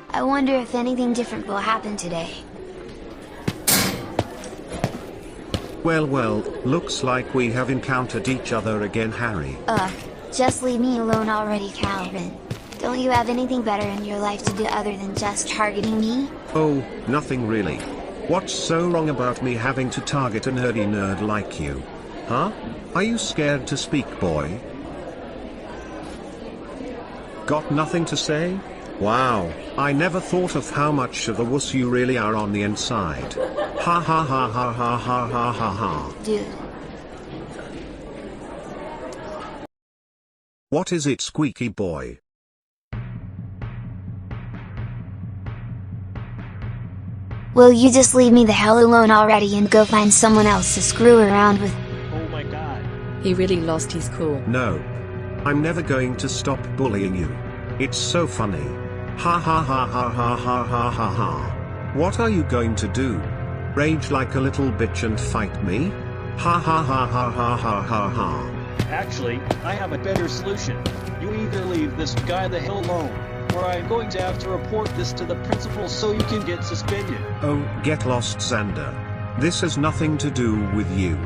I wonder if anything different will happen today. Well, looks like we have encountered each other again, Harry. Ugh, just leave me alone already, Calvin. Don't you have anything better in your life to do other than just targeting me? Oh, nothing really. What's so wrong about me having to target a nerdy nerd like you? Huh? Are you scared to speak, boy? Got nothing to say? Wow, I never thought of how much of a wuss you really are on the inside. Ha ha ha ha ha ha ha ha ha. Dude. What is it, squeaky boy? Will you just leave me the hell alone already and go find someone else to screw around with? Oh my god. He really lost his cool. No. I'm never going to stop bullying you. It's so funny. Ha ha ha ha ha ha ha ha ha. What are you going to do? Rage like a little bitch and fight me? Ha ha ha ha ha ha ha ha. Actually, I have a better solution. You either leave this guy the hell alone, or I'm going to have to report this to the principal so you can get suspended. Oh, get lost, Xander. This has nothing to do with you.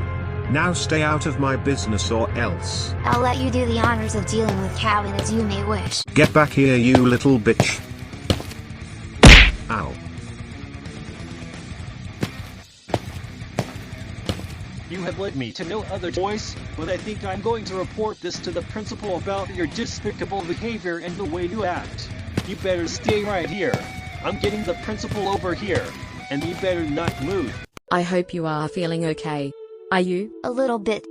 Now stay out of my business or else. I'll let you do the honors of dealing with Calvin as you may wish. Get back here, you little bitch. Ow. You have led me to no other choice, but I think I'm going to report this to the principal about your despicable behavior and the way you act. You better stay right here. I'm getting the principal over here, and you better not move. I hope you are feeling okay. Are you? A little bit.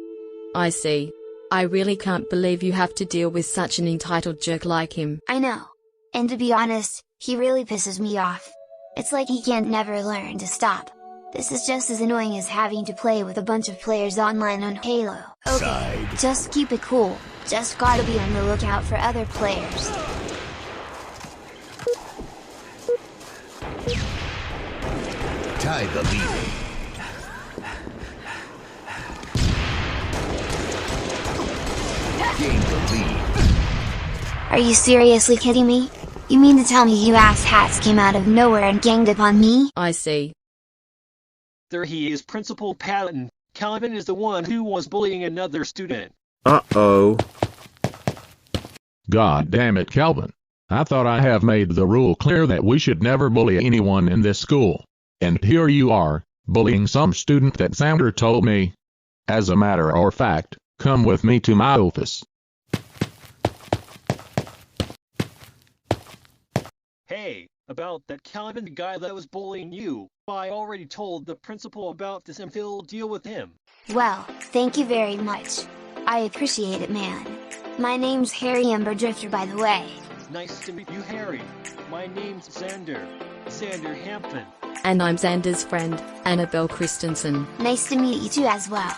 I see. I really can't believe you have to deal with such an entitled jerk like him. I know. And to be honest, he really pisses me off. It's like he can't never learn to stop. This is just as annoying as having to play with a bunch of players online on Halo. Okay, just keep it cool. Just gotta be on the lookout for other players. Tie the lead. Gain the lead. Are you seriously kidding me? You mean to tell me you asshats came out of nowhere and ganged up on me? I see. There he is, Principal Patton. Calvin is the one who was bullying another student. Uh-oh. God damn it, Calvin. I thought I have made the rule clear that we should never bully anyone in this school. And here you are, bullying some student that Xander told me. As a matter of fact, come with me to my office. Hey, about that Calvin guy that was bullying you, I already told the principal about this and he'll deal with him. Well, thank you very much. I appreciate it, man. My name's Harry Emberdrifter, by the way. Nice to meet you, Harry. My name's Xander. Xander Hampton. And I'm Xander's friend, Annabelle Christensen. Nice to meet you too as well.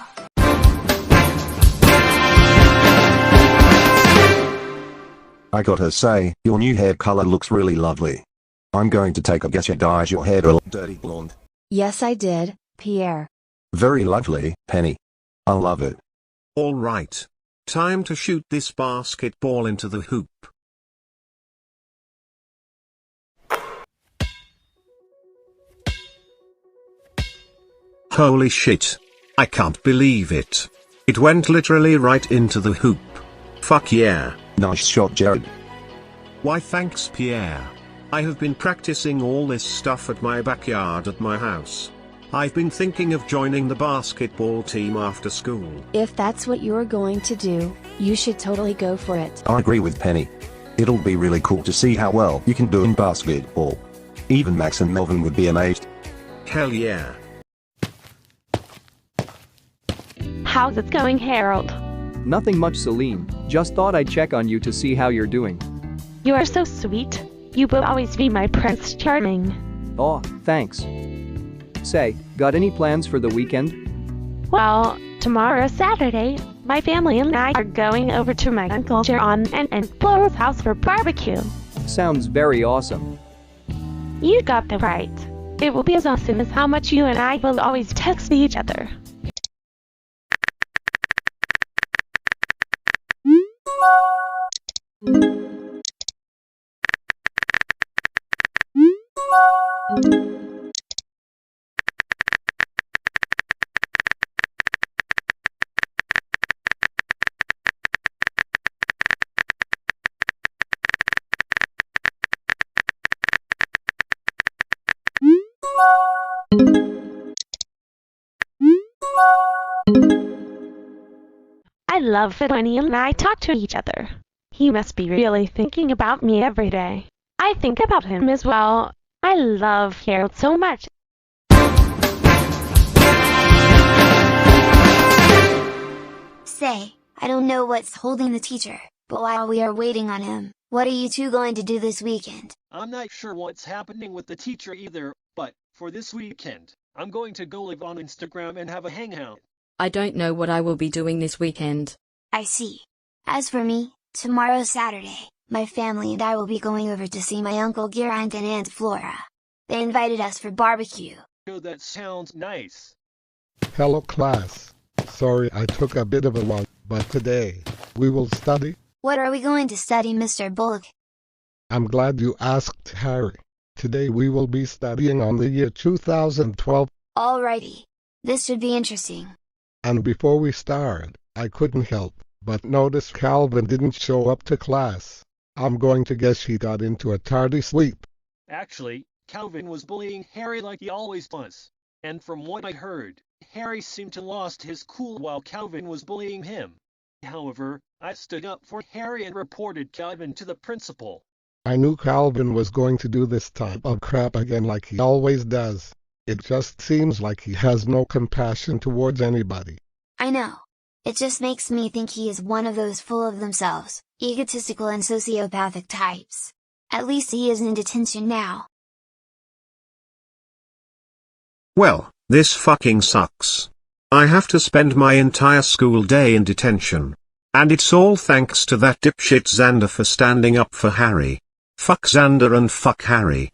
I gotta say, your new hair color looks really lovely. I'm going to take a guess you dyed your hair a dirty blonde. Yes, I did, Pierre. Very lovely, Penny. I love it. All right. Time to shoot this basketball into the hoop. Holy shit. I can't believe it. It went literally right into the hoop. Fuck yeah. Nice shot, Jared. Why thanks, Pierre. I have been practicing all this stuff at my backyard at my house. I've been thinking of joining the basketball team after school. If that's what you're going to do, you should totally go for it. I agree with Penny. It'll be really cool to see how well you can do in basketball. Even Max and Melvin would be amazed. Hell yeah. How's it going, Harold? Nothing much, Celine. Just thought I'd check on you to see how you're doing. You are so sweet. You will always be my Prince Charming. Aw, thanks. Say, got any plans for the weekend? Well, tomorrow Saturday, my family and I are going over to my Uncle John and Flora's house for barbecue. Sounds very awesome. You got that right. It will be as awesome as how much you and I will always text each other. I love it when he and I talk to each other. He must be really thinking about me every day. I think about him as well. I love Harold so much. Say, I don't know what's holding the teacher, but while we are waiting on him, what are you two going to do this weekend? I'm not sure what's happening with the teacher either, but for this weekend, I'm going to go live on Instagram and have a hangout. I don't know what I will be doing this weekend. I see. As for me, tomorrow Saturday, my family and I will be going over to see my Uncle Geraint and Aunt Flora. They invited us for barbecue. Oh, that sounds nice. Hello class. Sorry I took a bit of a walk, but today, we will study. What are we going to study, Mr. Bullock? I'm glad you asked, Harry. Today we will be studying on the year 2012. Alrighty. This should be interesting. And before we start, I couldn't help but notice Calvin didn't show up to class. I'm going to guess he got into a tardy sleep. Actually, Calvin was bullying Harry like he always was. And from what I heard, Harry seemed to lost his cool while Calvin was bullying him. However, I stood up for Harry and reported Calvin to the principal. I knew Calvin was going to do this type of crap again like he always does. It just seems like he has no compassion towards anybody. I know. It just makes me think he is one of those full of themselves, egotistical and sociopathic types. At least he is in detention now. Well, this fucking sucks. I have to spend my entire school day in detention. And it's all thanks to that dipshit Xander for standing up for Harry. Fuck Xander and fuck Harry.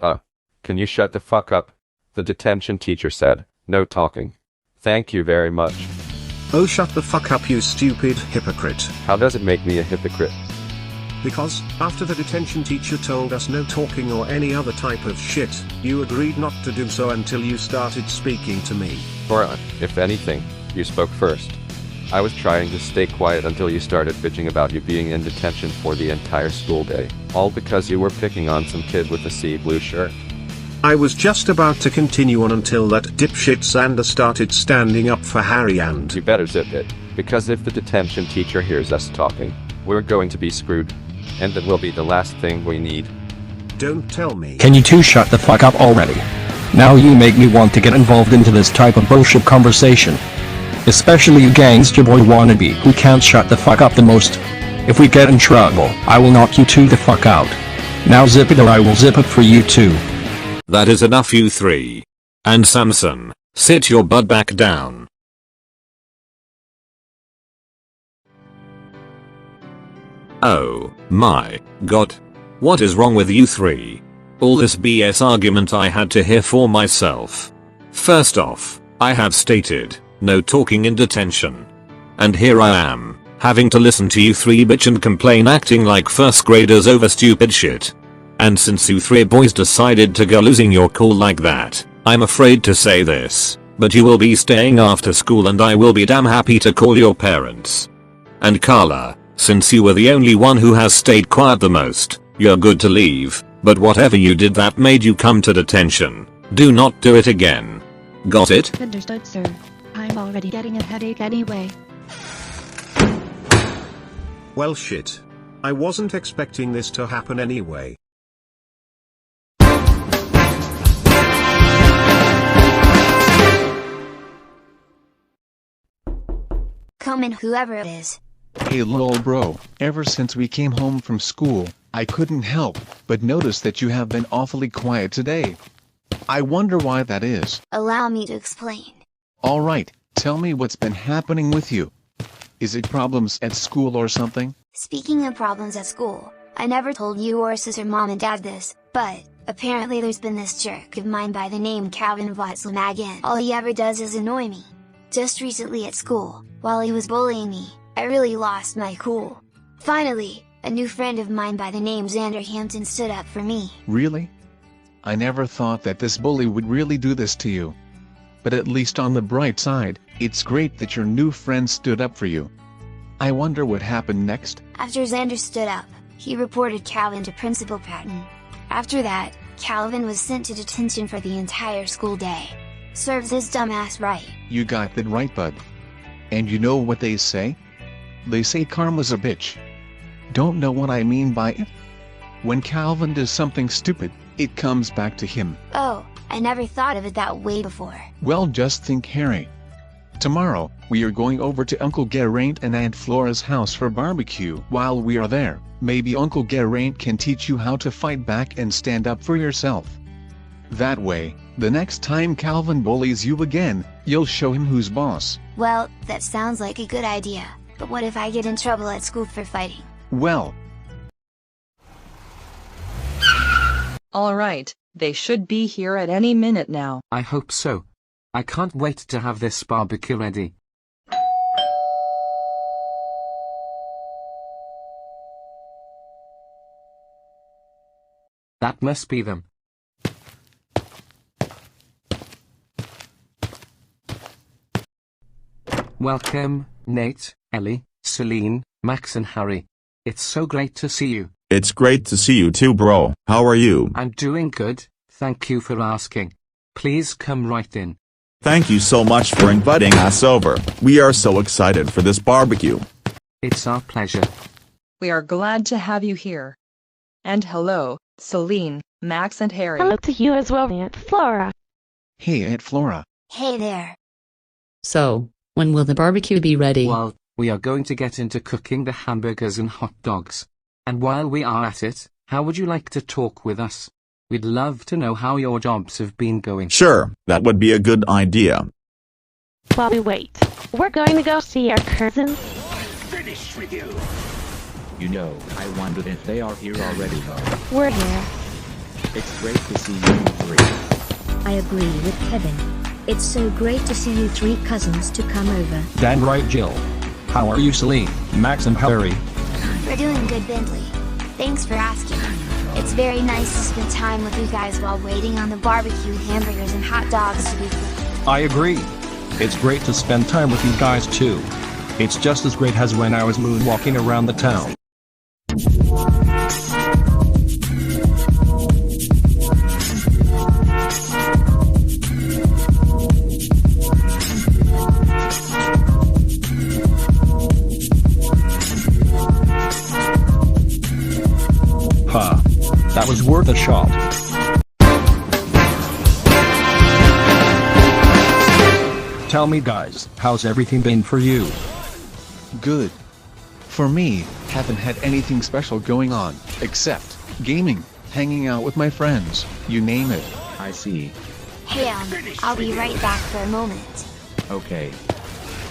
Can you shut the fuck up? The detention teacher said, no talking. Thank you very much. Oh, shut the fuck up, you stupid hypocrite. How does it make me a hypocrite? Because, after the detention teacher told us no talking or any other type of shit, you agreed not to do so until you started speaking to me. Or, if anything, you spoke first. I was trying to stay quiet until you started bitching about you being in detention for the entire school day, all because you were picking on some kid with a sea blue shirt. I was just about to continue on until that dipshit Xander started standing up for Harry and... You better zip it, because if the detention teacher hears us talking, we're going to be screwed. And that will be the last thing we need. Don't tell me. Can you two shut the fuck up already? Now you make me want to get involved into this type of bullshit conversation. Especially you gangster boy wannabe who can't shut the fuck up the most. If we get in trouble, I will knock you two the fuck out. Now zip it or I will zip it for you too. That is enough, you three. And Samson, sit your butt back down. Oh my god. What is wrong with you three? All this BS argument I had to hear for myself. First off, I have stated, no talking in detention. And here I am, having to listen to you three bitch and complain acting like first graders over stupid shit. And since you three boys decided to go losing your cool like that, I'm afraid to say this, but you will be staying after school and I will be damn happy to call your parents. And Carla, since you were the only one who has stayed quiet the most, you're good to leave, but whatever you did that made you come to detention, do not do it again. Got it? Understood, sir. I'm already getting a headache anyway. Well shit. I wasn't expecting this to happen anyway. come in, whoever it is. Hey lol bro, ever since we came home from school, I couldn't help but notice that you have been awfully quiet today. I wonder why that is. Allow me to explain. Alright, tell me what's been happening with you. Is it problems at school or something? Speaking of problems at school, I never told you or sister mom and dad this, but apparently there's been this jerk of mine by the name Calvin Votzlamag, and all he ever does is annoy me. Just recently at school, while he was bullying me, I really lost my cool. Finally, a new friend of mine by the name Xander Hampton stood up for me. Really? I never thought that this bully would really do this to you. But at least on the bright side, it's great that your new friend stood up for you. I wonder what happened next. After Xander stood up, he reported Calvin to Principal Patton. After that, Calvin was sent to detention for the entire school day. Serves his dumbass right. You got that right, bud. And you know what they say? They say karma's a bitch. Don't know what I mean by it? When Calvin does something stupid, it comes back to him. Oh, I never thought of it that way before. Well, just think, Harry. Tomorrow, we are going over to Uncle Geraint and Aunt Flora's house for barbecue. While we are there, maybe Uncle Geraint can teach you how to fight back and stand up for yourself. That way, the next time Calvin bullies you again, you'll show him who's boss. Well, that sounds like a good idea, but what if I get in trouble at school for fighting? Well. All right, they should be here at any minute now. I hope so. I can't wait to have this barbecue ready. That must be them. Welcome, Nate, Ellie, Celine, Max and Harry. It's so great to see you. It's great to see you too, bro. How are you? I'm doing good, thank you for asking. Please come right in. Thank you so much for inviting us over. We are so excited for this barbecue. It's our pleasure. We are glad to have you here. And hello, Celine, Max and Harry. Hello to you as well, Aunt Flora. Hey, Aunt Flora. Hey there. So, when will the barbecue be ready? Well, we are going to get into cooking the hamburgers and hot dogs. And while we are at it, how would you like to talk with us? We'd love to know how your jobs have been going. Sure, that would be a good idea. While we wait, we're going to go see our cousins. Finished with you. You know, I wondered if they are here already though. We're here. It's great to see you three. I agree with Kevin. It's so great to see you three cousins to come over. Dan right, Jill. How are you, Celine, Max and Harry? We're doing good, Bentley. Thanks for asking. It's very nice to spend time with you guys while waiting on the barbecue, hamburgers and hot dogs to be cooked. I agree. It's great to spend time with you guys too. It's just as great as when I was moonwalking around the town. Huh. That was worth a shot. Tell me guys, how's everything been for you? Good. For me, haven't had anything special going on, except gaming, hanging out with my friends, you name it. I see. Hey, I'll be right back for a moment. Okay.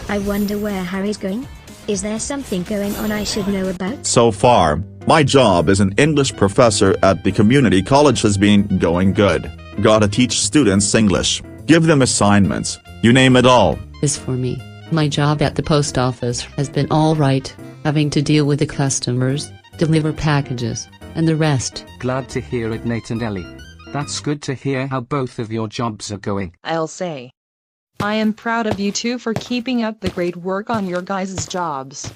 I wonder where Harry's going? Is there something going on I should know about? So far, my job as an English professor at the community college has been going good. Gotta teach students English, give them assignments, you name it all. As for me, my job at the post office has been alright, having to deal with the customers, deliver packages, and the rest. Glad to hear it, Nate and Ellie. That's good to hear how both of your jobs are going. I'll say. I am proud of you two for keeping up the great work on your guys' jobs.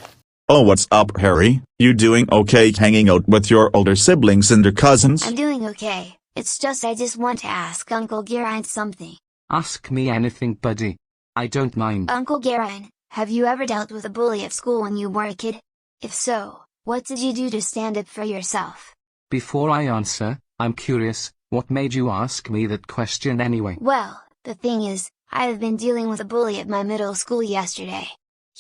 Oh, what's up, Harry? You doing okay hanging out with your older siblings and your cousins? I'm doing okay. It's just I just want to ask Uncle Geraint something. Ask me anything, buddy. I don't mind. Uncle Geraint, have you ever dealt with a bully at school when you were a kid? If so, what did you do to stand up for yourself? Before I answer, I'm curious, what made you ask me that question anyway? Well, the thing is, I have been dealing with a bully at my middle school yesterday.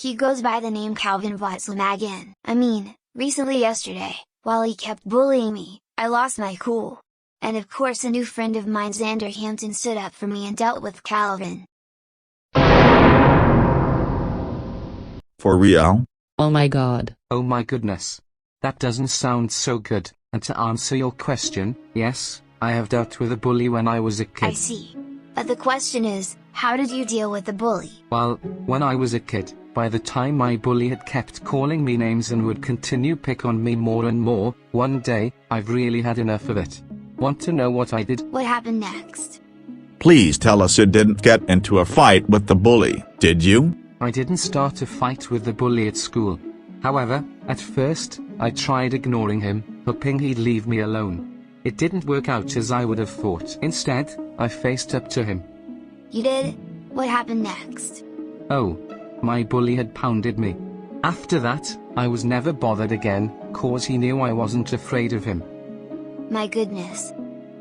He goes by the name Calvin Votzlamagan. I mean, recently yesterday, while he kept bullying me, I lost my cool. And of course a new friend of mine, Xander Hampton, stood up for me and dealt with Calvin. For real? Oh my god. Oh my goodness. That doesn't sound so good. And to answer your question, yes, I have dealt with a bully when I was a kid. I see. But the question is, how did you deal with the bully? Well, when I was a kid, by the time my bully had kept calling me names and would continue pick on me more and more, one day, I've really had enough of it. Want to know what I did? What happened next? Please tell us you didn't get into a fight with the bully, did you? I didn't start a fight with the bully at school. However, at first, I tried ignoring him, hoping he'd leave me alone. It didn't work out as I would have thought. Instead, I faced up to him. You did? What happened next? Oh, my bully had pounded me. After that, I was never bothered again, cause he knew I wasn't afraid of him. My goodness.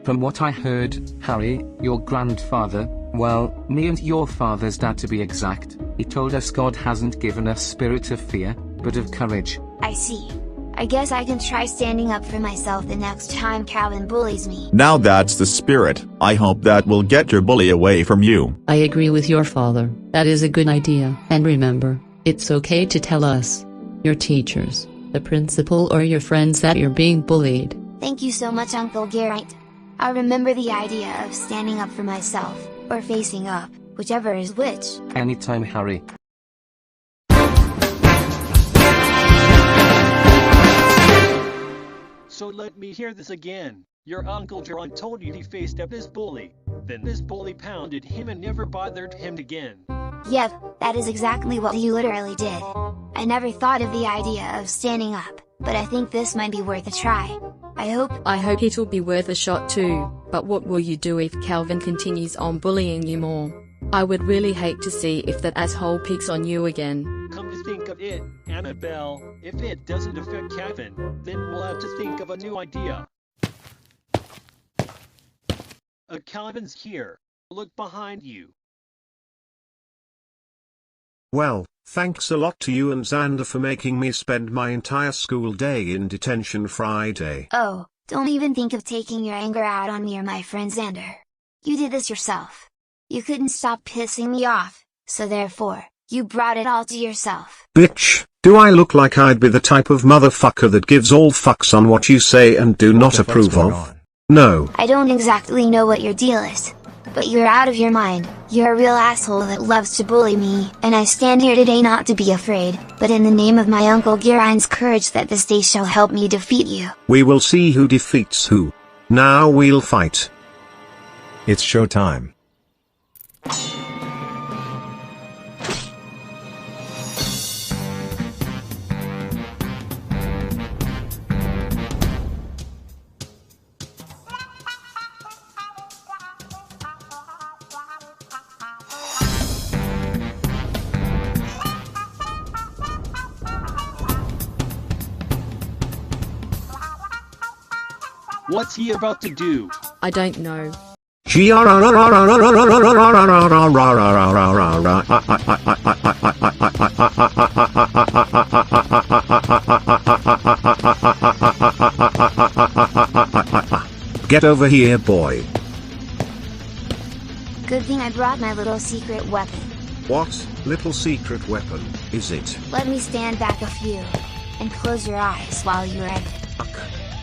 From what I heard, Harry, your grandfather, well, me and your father's dad to be exact, he told us God hasn't given us spirit of fear, but of courage. I see. I guess I can try standing up for myself the next time Calvin bullies me. Now that's the spirit. I hope that will get your bully away from you. I agree with your father. That is a good idea. And remember, it's okay to tell us, your teachers, the principal or your friends that you're being bullied. Thank you so much, Uncle Geraint. I'll remember the idea of standing up for myself, or facing up, whichever is which. Anytime, Harry. So let me hear this again. Your Uncle Geraint told you he faced up his bully. Then this bully pounded him and never bothered him again. Yep, that is exactly what he literally did. I never thought of the idea of standing up, but I think this might be worth a try. I hope it'll be worth a shot too, but what will you do if Calvin continues on bullying you more? I would really hate to see if that asshole picks on you again. Come to think of it, Annabelle, if it doesn't affect Calvin, then we'll have to think of a new idea. Calvin's here. Look behind you. Well, thanks a lot to you and Xander for making me spend my entire school day in detention Friday. Oh, don't even think of taking your anger out on me or my friend Xander. You did this yourself. You couldn't stop pissing me off, so therefore, you brought it all to yourself. Bitch, do I look like I'd be the type of motherfucker that gives all fucks on what you say and do not approve of? No. I don't exactly know what your deal is, but you're out of your mind. You're a real asshole that loves to bully me, and I stand here today not to be afraid, but in the name of my Uncle Geraint's courage that this day shall help me defeat you. We will see who defeats who. Now we'll fight. It's showtime. What's he about to do? I don't know. Get over here, boy. Good thing I brought my little secret weapon. What little secret weapon is it? Let me stand back a few, and close your eyes while you're at it.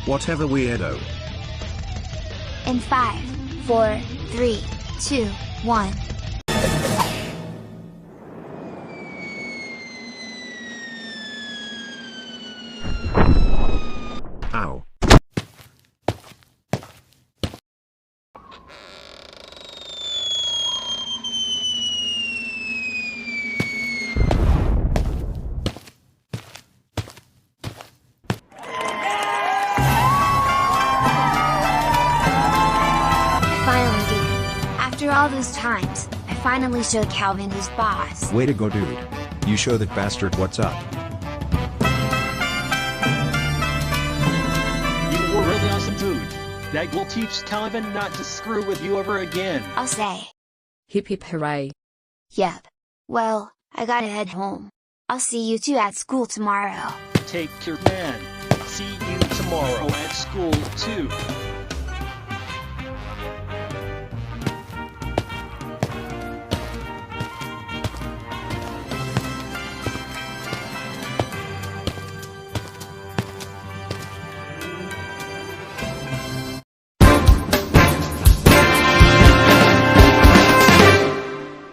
Whatever, weirdo. In 5, 4, 3, 2, 1. Ow. After all those times, I finally showed Calvin who's boss. Way to go, dude. You show that bastard what's up. You were really awesome, dude. That will teach Calvin not to screw with you ever again. I'll say. Hip hip hooray. Yep. Well, I gotta head home. I'll see you two at school tomorrow. Take care, man. See you tomorrow at school, too.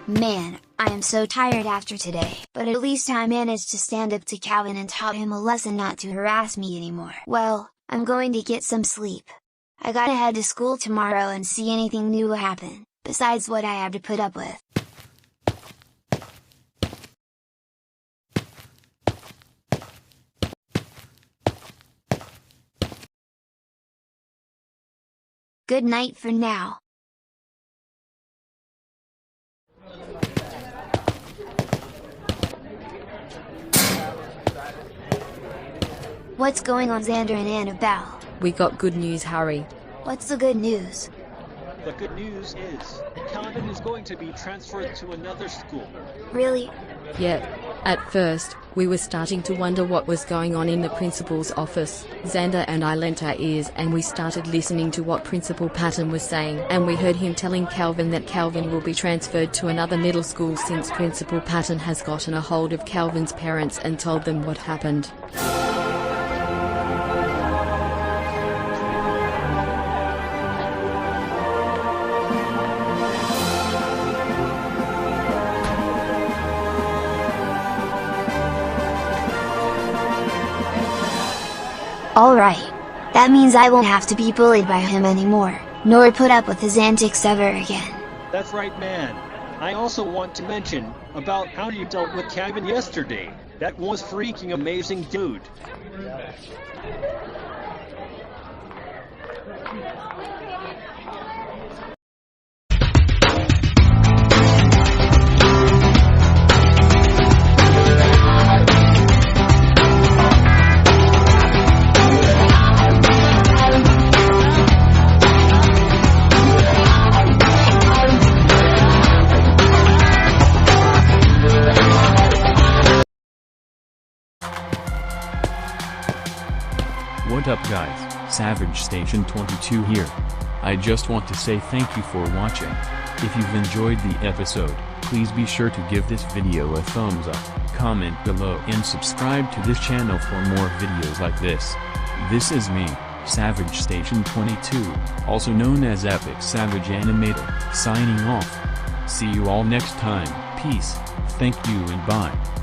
Man, I am so tired after today, but at least I managed to stand up to Calvin and taught him a lesson not to harass me anymore. Well, I'm going to get some sleep. I gotta head to school tomorrow and see anything new will happen, besides what I have to put up with. Good night for now. What's going on, Xander and Annabelle? We got good news, Harry. What's the good news? The good news is, Calvin is going to be transferred to another school. Really? Yep. At first, we were starting to wonder what was going on in the principal's office. Xander and I lent our ears and we started listening to what Principal Patton was saying, and we heard him telling Calvin that Calvin will be transferred to another middle school since Principal Patton has gotten a hold of Calvin's parents and told them what happened. Alright. That means I won't have to be bullied by him anymore, nor put up with his antics ever again. That's right, man. I also want to mention about how you dealt with Calvin yesterday. That was freaking amazing, dude. What up guys, Savage Station 22 here. I just want to say thank you for watching. If you've enjoyed the episode, please be sure to give this video a thumbs up, comment below and subscribe to this channel for more videos like this. This is me, Savage Station 22, also known as Epic Savage Animator, signing off. See you all next time, peace, thank you and bye.